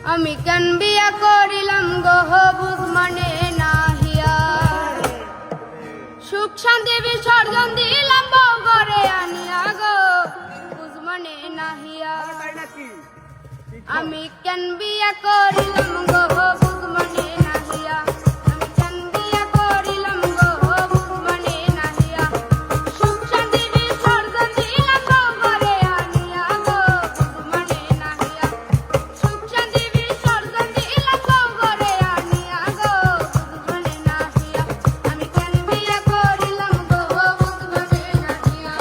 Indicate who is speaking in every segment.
Speaker 1: আমি কেন বিয়া করিলাম গো বুঝ মানে নাহিয়া সুখ শান্তি বিসর্জন দিলাম বউ ঘরে আনিয়া গো বুঝ মানে নাহিয়া আমি কেন বিয়া করিলাম গো বুঝ মানে নাহিয়া আমি কেন বিয়া করিলাম গো বুঝ মানে নাহিয়া সুখ শান্তি বিসর্জন দিলাম বউ ঘরে আনিয়া গো বুঝ মানে নাহিয়া সুখ শান্তি বিসর্জন দিলাম বউ ঘরে আনিয়া গো বুঝ মানে নাহিয়া আমি কেন বিয়া করিলাম গো বুঝ মানে নাহিয়া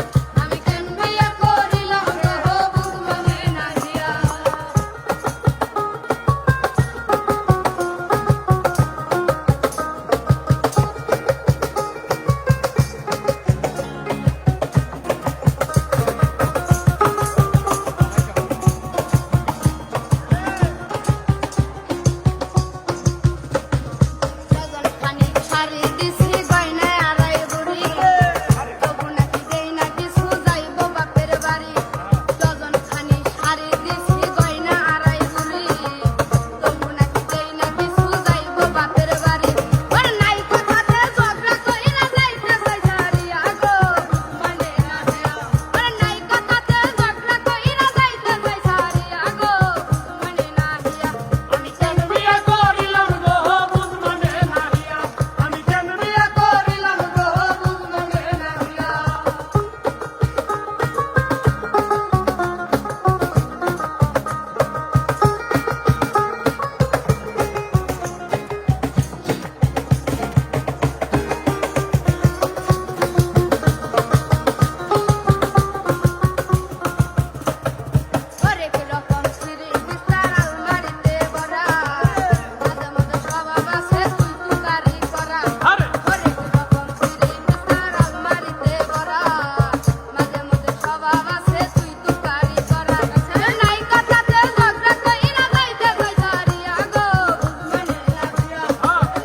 Speaker 1: আমি কেন বিয়া করিলাম গো বুঝ মানে নাহিয়া খানি শাড়ি দিছি গয়না আড়াই বুড়ি তবু নাকি দেই না কিছু যাইব বাপের বাড়ি ডজন খানি শাড়ি দিছি গয়না আড়াই বুড়ি তবু নাকি দেই না কিছু যাইব বাপের বাড়ি ওর নাই কথাতে ঝগড়া কইরা যাইতে চাই ছাড়িয়া গো মানে না ওর নাই কথাতে ঝগড়া কইরা যাইতে চাই ছাড়িয়া গো মানে না আমি কেন বিয়া করিলাম গো বুঝ মানে নাহিয়া আমি কেন বিয়া করিলাম গো বুঝ মানে নাহিয়া হরেক রকম সিঁড়ি বিস্তার আলমারিতে ভরা মাঝে মাঝে স্বভাব আছে তুই তুকারি করা হরেক রকম সিঁড়ি বিস্তার আলমারিতে ভরা মাঝে মাঝে স্বভাব আছে তুই তুকারি করা নাই কথাতে ঝগড়া কইরা যাইতে চাই ছাড়িয়া গো বুঝ মানে নাহিয়া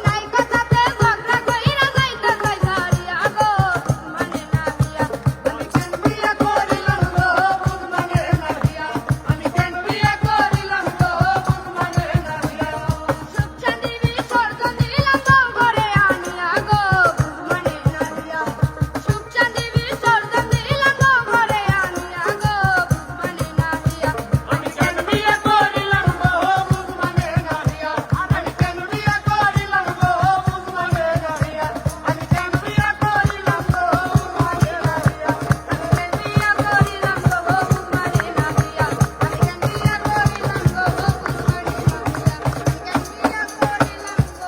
Speaker 1: নাই কথাতে ঝগড়া কইরা যাইতে চাই ছাড়িয়া গো বুঝ মানে নাহিয়া আমি কেন বিয়া করিলাম গো বুঝ মানে নাহিয়া আমি কেন বিয়া করিলাম গো বুঝ মানে নাহিয়া সুখ শান্তি বিসর্জন দিলাম বউ ঘরে আনিয়া গো বুঝ মানে নাহিয়া সুখ শান্তি বিসর্জন দিলাম বউ ঘরে আনিয়া গো বুঝ মানে নাহিয়া আমি কেন বিয়া করিলাম গো বুঝ মানে নাহিয়া আমি কেন বিয়া করিলাম গো বুঝ মানে নাহিয়া আমি কেন বিয়া করিলাম গো বুঝ মানে নাহিয়া আমি কেন বিয়া করিলাম গো বুঝ মানে নাহিয়া আমি কেন বিয়া করিলাম গো বুঝ মানে নাহিয়া আমি কেন বিয়া করিলাম গো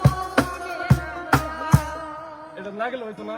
Speaker 1: বুঝ মানে নাহিয়া
Speaker 2: এটা না গেলে হয়তো না